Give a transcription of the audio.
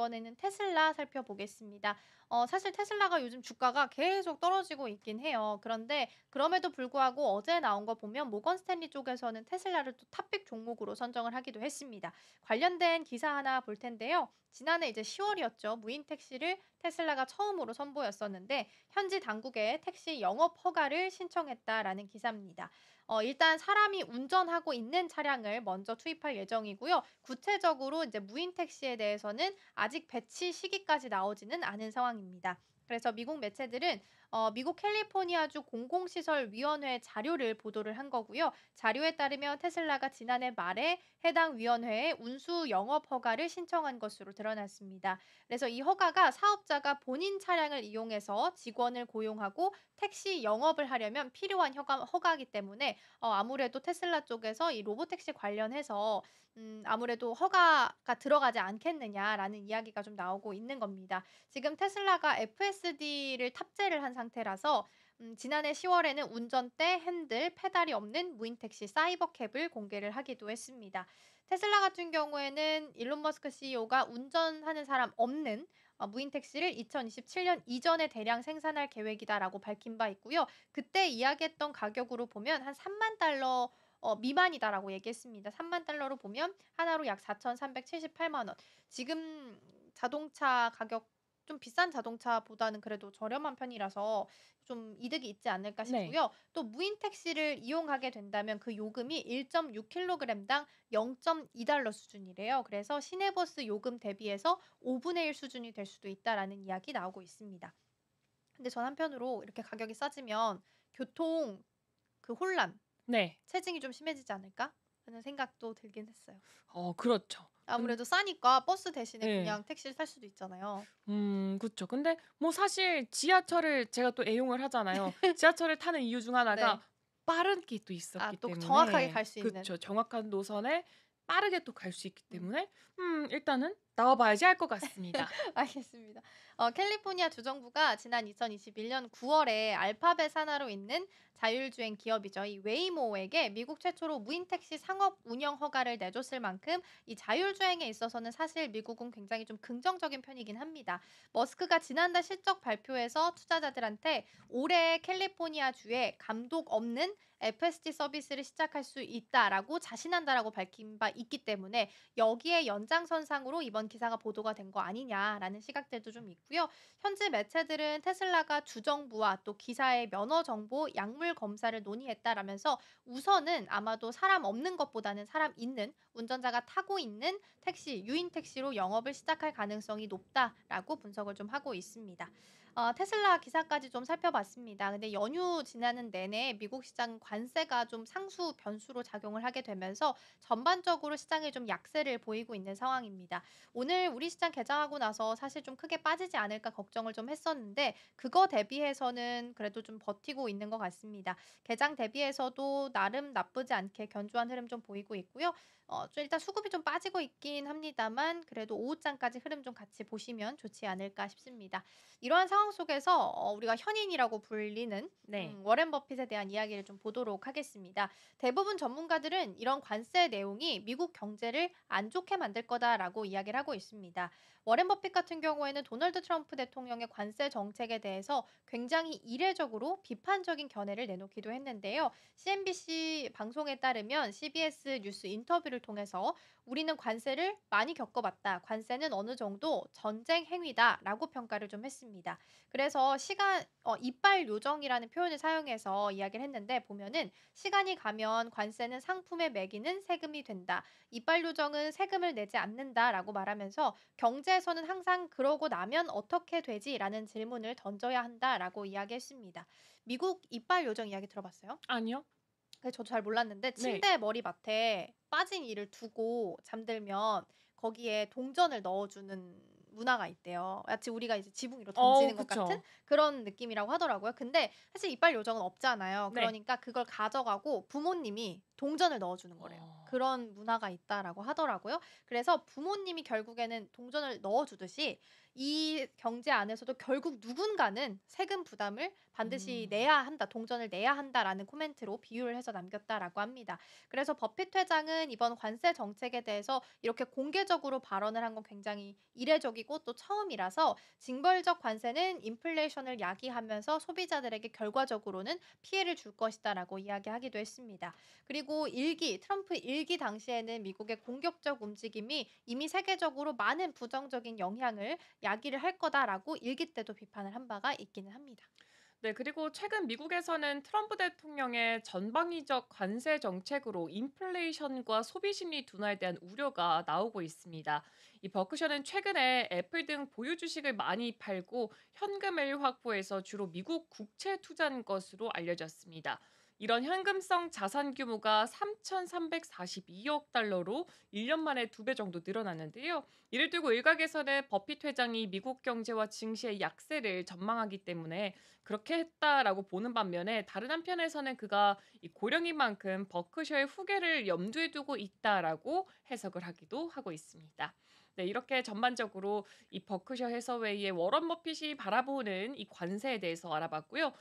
이번에는 테슬라 살펴보겠습니다. 사실 테슬라가 요즘 주가가 계속 떨어지고 있긴 해요. 그런데 그럼에도 불구하고 어제 나온 거 보면 모건 스탠리 쪽에서는 테슬라를 또 탑픽 종목으로 선정을 하기도 했습니다. 관련된 기사 하나 볼 텐데요. 지난해 이제 10월이었죠. 무인 택시를 테슬라가 처음으로 선보였었는데 현지 당국에 택시 영업 허가를 신청했다라는 기사입니다. 일단 사람이 운전하고 있는 차량을 먼저 투입할 예정이고요. 구체적으로 이제 무인 택시에 대해서는 아직 배치 시기까지 나오지는 않은 상황입니다. 그래서 미국 매체들은 미국 캘리포니아주 공공시설위원회 자료를 보도를 한 거고요. 자료에 따르면 테슬라가 지난해 말에 해당 위원회에 운수 영업 허가를 신청한 것으로 드러났습니다. 그래서 이 허가가 사업자가 본인 차량을 이용해서 직원을 고용하고 택시 영업을 하려면 필요한 허가이기 때문에 아무래도 테슬라 쪽에서 이 로보택시 관련해서 아무래도 허가가 들어가지 않겠느냐라는 이야기가 좀 나오고 있는 겁니다. 지금 테슬라가 FSD를 탑재를 한 상태라서 지난해 10월에는 운전대, 핸들, 페달이 없는 무인 택시 사이버캡을 공개를 하기도 했습니다. 테슬라 같은 경우에는 일론 머스크 CEO가 운전하는 사람 없는 무인 택시를 2027년 이전에 대량 생산할 계획이다라고 밝힌 바 있고요. 그때 이야기했던 가격으로 보면 한 3만 달러 미만이다라고 얘기했습니다. 3만 달러로 보면 하나로 약 4,378만 원. 지금 자동차 가격 좀 비싼 자동차보다는 그래도 저렴한 편이라서 좀 이득이 있지 않을까 네. 싶고요. 또 무인 택시를 이용하게 된다면 그 요금이 1.6kg당 0.2달러 수준이래요. 그래서 시내버스 요금 대비해서 5분의 1 수준이 될 수도 있다라는 이야기 나오고 있습니다. 근데 전 한편으로 이렇게 가격이 싸지면 교통 그 혼란, 네. 체증이 좀 심해지지 않을까 하는 생각도 들긴 했어요. 그렇죠. 아무래도 싸니까 버스 대신에 예. 그냥 택시를 탈 수도 있잖아요. 그쵸. 근데 뭐 사실 지하철을 제가 또 애용을 하잖아요. 지하철을 타는 이유 중 하나가 네. 빠른 게 또 있었기 또 정확하게 때문에 갈 수 있는. 그쵸. 정확한 노선에 빠르게 또 갈 수 있기 음. 때문에 일단은 나와 봐야지 할 것 같습니다. 알겠습니다. 캘리포니아 주정부가 지난 2021년 9월에 알파벳 산하로 있는 자율주행 기업이죠. 이 웨이모에게 미국 최초로 무인 택시 상업 운영 허가를 내줬을 만큼 이 자율주행에 있어서는 사실 미국은 굉장히 좀 긍정적인 편이긴 합니다. 머스크가 지난달 실적 발표에서 투자자들한테 올해 캘리포니아 주에 감독 없는 FSD 서비스를 시작할 수 있다라고 자신한다라고 밝힌 바 있기 때문에 여기에 연장선상으로 이번 기사가 보도가 된 거 아니냐라는 시각들도 좀 있고요. 현지 매체들은 테슬라가 주정부와 또 기사의 면허 정보 약물 검사를 논의했다라면서 우선은 아마도 사람 없는 것보다는 사람 있는 운전자가 타고 있는 택시, 유인 택시로 영업을 시작할 가능성이 높다라고 분석을 좀 하고 있습니다. 테슬라 기사까지 좀 살펴봤습니다. 근데 연휴 지나는 내내 미국 시장 관세가 좀 상수 변수로 작용을 하게 되면서 전반적으로 시장에 좀 약세를 보이고 있는 상황입니다. 오늘 우리 시장 개장하고 나서 사실 좀 크게 빠지지 않을까 걱정을 좀 했었는데 그거 대비해서는 그래도 좀 버티고 있는 것 같습니다. 개장 대비해서도 나름 나쁘지 않게 견조한 흐름 좀 보이고 있고요. 좀 일단 수급이 좀 빠지고 있긴 합니다만 그래도 오후장까지 흐름 좀 같이 보시면 좋지 않을까 싶습니다. 이러한 상황 속에서 우리가 현인이라고 불리는 네. 워렌 버핏에 대한 이야기를 좀 보도록 하겠습니다. 대부분 전문가들은 이런 관세 내용이 미국 경제를 안 좋게 만들 거다라고 이야기를 하고 있습니다. 워렌 버핏 같은 경우에는 도널드 트럼프 대통령의 관세 정책에 대해서 굉장히 이례적으로 비판적인 견해를 내놓기도 했는데요. CNBC 방송에 따르면 CBS 뉴스 인터뷰를 통해서 우리는 관세를 많이 겪어봤다. 관세는 어느 정도 전쟁 행위다라고 평가를 좀 했습니다. 그래서 이빨 요정이라는 표현을 사용해서 이야기를 했는데 보면은 시간이 가면 관세는 상품에 매기는 세금이 된다. 이빨 요정은 세금을 내지 않는다라고 말하면서 경제에서는 항상 그러고 나면 어떻게 되지라는 질문을 던져야 한다라고 이야기했습니다. 미국 이빨 요정 이야기 들어봤어요? 아니요. 저도 잘 몰랐는데 네. 침대 머리맡에 빠진 이를 두고 잠들면 거기에 동전을 넣어주는 문화가 있대요. 마치 우리가 이제 지붕 위로 던지는 것 같은 그쵸. 그런 느낌이라고 하더라고요. 근데 사실 이빨 요정은 없잖아요. 네. 그러니까 그걸 가져가고 부모님이 동전을 넣어주는 거래요. 어. 그런 문화가 있다라고 하더라고요. 그래서 부모님이 결국에는 동전을 넣어주듯이 이 경제 안에서도 결국 누군가는 세금 부담을 반드시 음. 내야 한다, 동전을 내야 한다라는 코멘트로 비유를 해서 남겼다라고 합니다. 그래서 버핏 회장은 이번 관세 정책에 대해서 이렇게 공개적으로 발언을 한 건 굉장히 이례적이고 또 처음이라서 징벌적 관세는 인플레이션을 야기하면서 소비자들에게 결과적으로는 피해를 줄 것이다라고 이야기하기도 했습니다. 그리고 트럼프 일기 당시에는 미국의 공격적 움직임이 이미 세계적으로 많은 부정적인 영향을 야기를 할 거다라고 일기 때도 비판을 한 바가 있기는 합니다. 네, 그리고 최근 미국에서는 트럼프 대통령의 전방위적 관세 정책으로 인플레이션과 소비 심리 둔화에 대한 우려가 나오고 있습니다. 이 버크셔는 최근에 애플 등 보유 주식을 많이 팔고 현금을 확보해서 주로 미국 국채 투자한 것으로 알려졌습니다. 이런 현금성 자산 규모가 3,342억 달러로 1년 만에 2배 정도 늘어났는데요. 이를 두고 일각에서는 버핏 회장이 미국 경제와 증시의 약세를 전망하기 때문에 그렇게 했다라고 보는 반면에 다른 한편에서는 그가 이 고령인 만큼 버크셔의 후계를 염두에 두고 있다라고 해석을 하기도 하고 있습니다. 네, 이렇게 전반적으로 이 버크셔 해서웨이의 워런 버핏이 바라보는 이 관세에 대해서 알아봤고요.